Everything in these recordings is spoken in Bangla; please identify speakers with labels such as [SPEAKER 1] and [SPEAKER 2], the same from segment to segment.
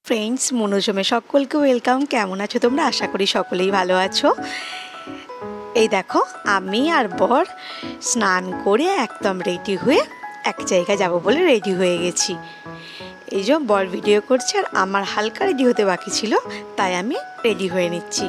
[SPEAKER 1] ফ্রেন্ডস, মনোজমে সকলকে ওয়েলকাম। কেমন আছো তোমরা? আশা করি সকলেই ভালো আছো। এই দেখো, আমি আর বর স্নান করে একদম রেডি হয়ে এক জায়গায় যাব বলে রেডি হয়ে গেছি। এই যে বর ভিডিও করছে আর আমার হালকা রেডি হতে বাকি ছিল, তাই আমি রেডি হয়ে নিচ্ছি।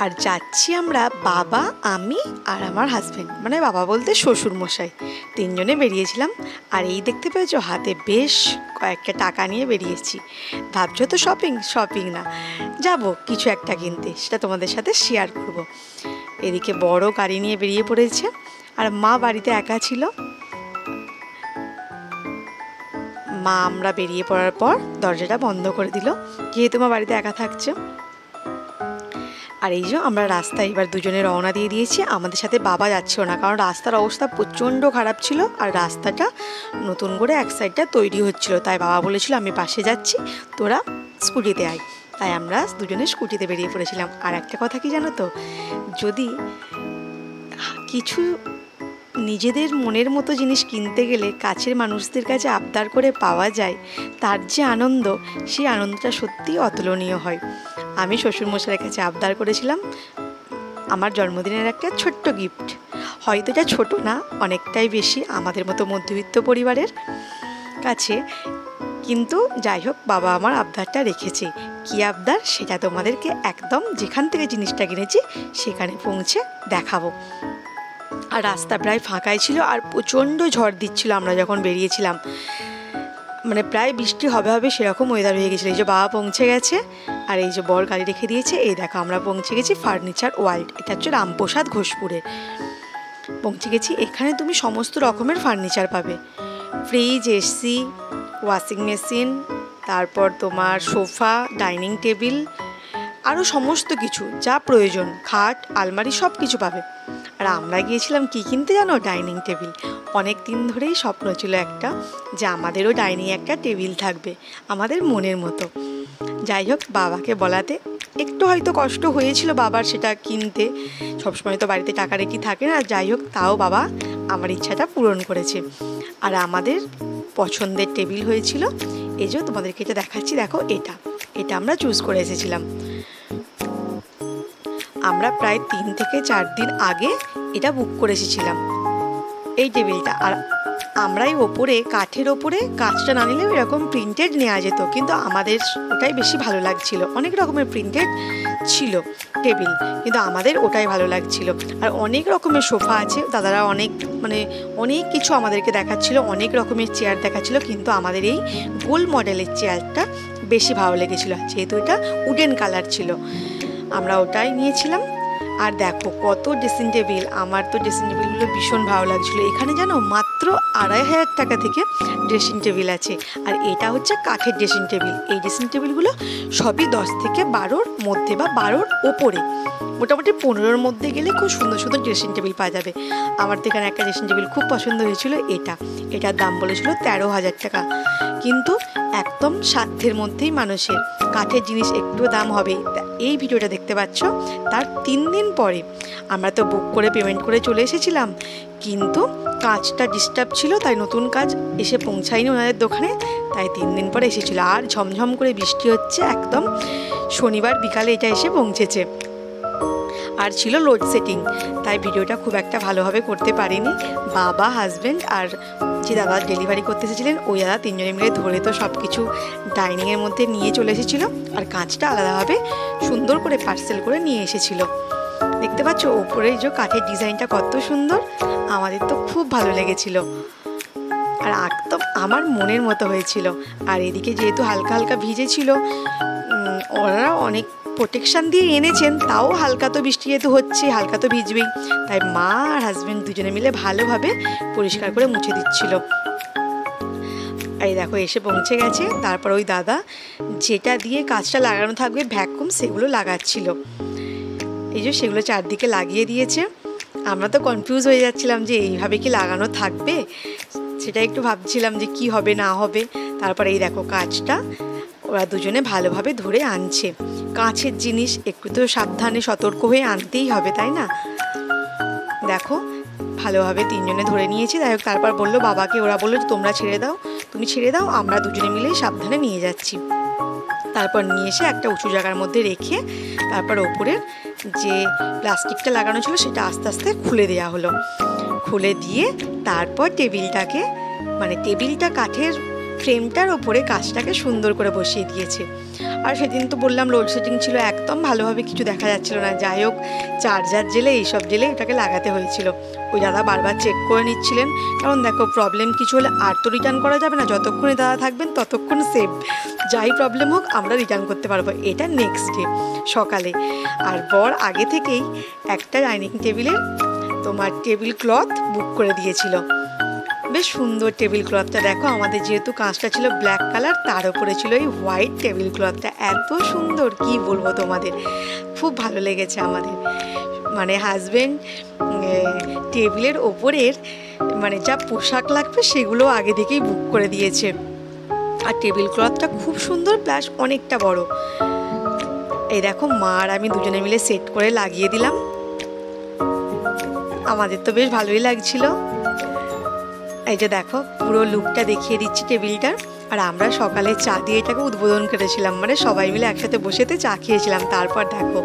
[SPEAKER 1] আর যাচ্ছি আমরা বাবা, আমি আর আমার হাজব্যান্ড, মানে বাবা বলতে শ্বশুর মশাই, তিনজনে বেরিয়েছিলাম। আর এই দেখতে পেয়েছো, হাতে বেশ কয়েকটা টাকা নিয়ে বেরিয়েছি। ভাবছো তো শপিং না, যাব কিছু একটা কিনতে, সেটা তোমাদের সাথে শেয়ার করব। এদিকে বড় গাড়ি নিয়ে বেরিয়ে পড়েছে আর মা বাড়িতে একা ছিল। মা আমরা বেরিয়ে পড়ার পর দরজাটা বন্ধ করে দিল, যেহেতু মা বাড়িতে একা থাকছে। আর এই যে আমরা রাস্তায় এবার দুজনে রওনা দিয়ে দিয়েছি। আমাদের সাথে বাবা যাচ্ছিল না, কারণ রাস্তার অবস্থা প্রচণ্ড খারাপ ছিল আর রাস্তাটা নতুন করে এক সাইডটা তৈরি হচ্ছিল। তাই বাবা বলেছিল আমি পাশে যাচ্ছি, তোরা স্কুটিতে আয়। তাই আমরা দুজনে স্কুটিতে বেরিয়ে পড়েছিলাম। আর একটা কথা কি জানো তো, যদি কিছু নিজেদের মনের মতো জিনিস কিনতে গেলে কাছের মানুষদের কাছে আবদার করে পাওয়া যায়, তার যে আনন্দ, সেই আনন্দটা সত্যিই অতুলনীয় হয়। আমি শ্বশুরমশাইয়ের কাছে আবদার করেছিলাম আমার জন্মদিনের একটা ছোট্ট গিফট। হয়তো এটা ছোট না, অনেকটাই বেশি আমাদের মতো মধ্যবিত্ত পরিবারের কাছে, কিন্তু যাই হোক বাবা আমার আবদারটা রেখেছে। কী আবদার সেটা তোমাদেরকে একদম যেখান থেকে জিনিসটা কিনেছি সেখানে পৌঁছে দেখাবো। আর রাস্তা প্রায় ফাঁকাই ছিল আর প্রচণ্ড ঝড় দিচ্ছিল আমরা যখন বেরিয়েছিলাম, মানে প্রায় বৃষ্টি হবে সেরকম ওয়েদার হয়ে গেছিলো। এই যে বাবা পৌঁছে গেছে আর এই যে বর গাড়ি রেখে দিয়েছে। এই দেখো আমরা পৌঁছে গেছি ফার্নিচার ওয়ার্ল্ড, এটা হচ্ছে রামপ্রসাদ ঘোষপুরে পৌঁছে গেছি। এখানে তুমি সমস্ত রকমের ফার্নিচার পাবে, ফ্রিজ, এসি, ওয়াশিং মেশিন, তারপর তোমার সোফা, ডাইনিং টেবিল, আরও সমস্ত কিছু যা প্রয়োজন, খাট, আলমারি, সব কিছু পাবে। আর আমরা গিয়েছিলাম কি কিনতে জানো? Dining table. অনেক দিন ধরেই স্বপ্ন ছিল একটা, যে আমাদেরও ডাইনিং একটা টেবিল থাকবে আমাদের মনের মতো। যাই হোক, বাবাকে বলাতে একটু হয়তো কষ্ট হয়েছিল বাবার সেটা কিনতে, সবসময় তো বাড়িতে টাকা রেখে থাকে না। যাই হোক, তাও বাবা আমার ইচ্ছাটা পূরণ করেছে আর আমাদের পছন্দের টেবিল হয়েছিল। এই যে তোমাদেরকে এটা দেখাচ্ছি, দেখো এটা আমরা চুজ করে এসেছিলাম। আমরা প্রায় 3 থেকে 4 দিন আগে এটা বুক করে এসেছিলাম এই টেবিলটা। আর আমরাই ওপরে কাঠের ওপরে কাজটা না নিলেও এরকম প্রিন্টেড নেওয়া যেত, কিন্তু আমাদের ওটাই বেশি ভালো লাগছিল। অনেক রকমের প্রিন্টেড ছিল টেবিল, কিন্তু আমাদের ওটাই ভালো লাগছিল। আর অনেক রকমের সোফা আছে, দাদারা অনেক কিছু আমাদেরকে দেখাচ্ছিল, অনেক রকমের চেয়ার দেখাচ্ছিল, কিন্তু আমাদের এই গোল মডেলের চেয়ারটা বেশি ভালো লেগেছিলো, যেহেতু এটা উডেন কালার ছিল। আমরা ওটাই নিয়েছিলাম। আর দেখো কত ড্রেসিং টেবিল, আমার তো ড্রেসিং টেবিলগুলো ভীষণ ভালো লাগছিলো। এখানে জানো মাত্র 2,500 টাকা থেকে ড্রেসিং টেবিল আছে। আর এটা হচ্ছে কাঠের ড্রেসিং টেবিল। এই ড্রেসিং টেবিলগুলো সবই 10 থেকে 12-র মধ্যে বা 12-র ওপরে, মোটামুটি 15-র মধ্যে গেলে খুব সুন্দর সুন্দর ড্রেসিং টেবিল পাওয়া যাবে। আমার তো এখানে একটা ড্রেসিং টেবিল খুব পছন্দ হয়েছিল, এটার দাম বলেছিল 13,000 টাকা, কিন্তু একদম সাধ্যের মধ্যেই মানুষের। কাঠের জিনিস একটু দাম হবেই। এই ভিডিওটা দেখতে পাচ্ছ, তার 3 দিন পরে আমরা তো বুক করে পেমেন্ট করে চলে এসেছিলাম, কিন্তু কাজটা ডিস্টার্ব ছিল, তাই নতুন কাজ এসে পৌঁছায়নি ওনাদের দোকানে, তাই 3 দিন পরে এসেছিলো। আর ঝমঝম করে বৃষ্টি হচ্ছে, একদম শনিবার বিকালে এটা এসে পৌঁছেছে। আর ছিল লোডশেডিং, তাই ভিডিওটা খুব একটা ভালোভাবে করতে পারিনি। বাবা, হাজব্যান্ড আর যে দাদা ডেলিভারি করতে এসেছিলেন, ওই দাদা 3 জনে মিলে ধরে তো সব কিছু ডাইনিংয়ের মধ্যে নিয়ে চলে এসেছিলো। আর কাঁচটা আলাদাভাবে সুন্দর করে পার্সেল করে নিয়ে এসেছিলো। দেখতে পাচ্ছ ওপরে যে কাঠের ডিজাইনটা কত সুন্দর, আমাদের তো খুব ভালো লেগেছিল আর একদম আমার মনের মতো হয়েছিল। আর এদিকে যেহেতু হালকা হালকা ভিজেছিল, ওরা অনেক প্রোটেকশান দিয়ে এনেছেন, তাও হালকা তো বৃষ্টি যেহেতু হচ্ছে, হালকা তো ভিজবেই, তাই মা আর হাজব্যান্ড দুজনে মিলে ভালোভাবে পরিষ্কার করে মুছে দিচ্ছিল। এই দেখো এসে পৌঁছে গেছে। তারপর ওই দাদা যেটা দিয়ে কাজটা লাগানো থাকবে ভ্যাকুম, সেগুলো লাগাচ্ছিল। এই যে সেগুলো চারদিকে লাগিয়ে দিয়েছে। আমরা তো কনফিউজ হয়ে যাচ্ছিলাম যে এইভাবে কি লাগানো থাকবে, সেটা একটু ভাবছিলাম যে কি হবে না হবে। তারপর এই দেখো কাজটা ওরা দুজনে ভালোভাবে ধরে আনছে। কাঁচের জিনিস একটু তো সাবধানে সতর্ক হয়ে আনতেই হবে, তাই না? দেখো ভালোভাবে 3 জনে ধরে নিয়েছি। তারপর বললো বাবাকে, ওরা বললো তোমরা ছেড়ে দাও, তুমি ছেড়ে দাও, আমরা দুজনে মিলে সাবধানে নিয়ে যাচ্ছি। তারপর নিয়ে এসে একটা উঁচু জায়গার মধ্যে রেখে তারপর ওপরের যে প্লাস্টিকটা লাগানো ছিল সেটা আস্তে আস্তে খুলে দেওয়া হলো। খুলে দিয়ে তারপর টেবিলটাকে মানে টেবিলটা কাঠের ফ্রেমটার ওপরে কাঁচটাকে সুন্দর করে বসিয়ে দিয়েছে। আর সেদিন তো বললাম লোডশেডিং ছিল, একদম ভালোভাবে কিছু দেখা যাচ্ছিল না। যাই হোক চার্জার জেলে এইসব জেলে এটাকে লাগাতে হয়েছিল। ওই দাদা বারবার চেক করে নিচ্ছিলেন, কারণ দেখো প্রবলেম কিছু হলে আর তো রিটার্ন করা যাবে না, যতক্ষণে দাদা থাকবেন ততক্ষণ সেভ, যাই প্রবলেম হোক আমরা রিটার্ন করতে পারবো। এটা নেক্সট ডে সকালে। আর বর আগে থেকেই একটা ডাইনিং টেবিলের তোমার টেবিল ক্লথ বুক করে দিয়েছিল। বেশ সুন্দর টেবিল ক্লথটা, দেখো আমাদের যেহেতু কাঁচটা ছিল ব্ল্যাক কালার, তার উপরে ছিল এই হোয়াইট টেবিল ক্লথটা। এত সুন্দর কি বলবো তোমাদের, খুব ভালো লেগেছে আমাদের। মানে হাজব্যান্ড টেবিলের ওপরের মানে যা পোশাক লাগবে সেগুলো আগে থেকেই বুক করে দিয়েছে। আর টেবিল ক্লথটা খুব সুন্দর, প্লাস অনেকটা বড়। এই দেখো মা আর আমি দুজনে মিলে সেট করে লাগিয়ে দিলাম। আমাদের তো বেশ ভালোই লাগছিল। এই যে দেখো পুরো লুকটা দেখিয়ে দিচ্ছি টেবিলটার। আর আমরা সকালে চা দিয়ে এটাকে উদ্বোধন করেছিলাম, মানে সবাই মিলে একসাথে বসেতে চা খেয়েছিলাম। তারপর দেখো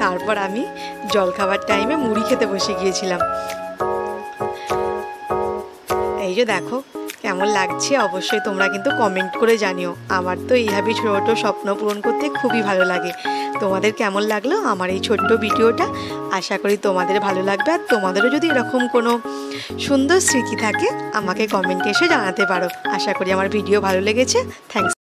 [SPEAKER 1] তারপর আমি জলখাবার টাইমে মুড়ি খেতে বসে গিয়েছিলাম। এই যে দেখো কেমন লাগছে অবশ্যই তোমরা কিন্তু কমেন্ট করে জানিও। আমার তো এইভাবে ছোটো ছোটো স্বপ্ন পূরণ করতে খুবই ভালো লাগে। তোমাদের কেমন লাগলো আমার এই ছোট্ট ভিডিওটা? আশা করি তোমাদের ভালো লাগবে। আর তোমাদেরও যদি এরকম কোনো সুন্দর স্মৃতি থাকে আমাকে কমেন্টে এসে জানাতে পারো। আশা করি আমার ভিডিও ভালো লেগেছে। থ্যাংকস।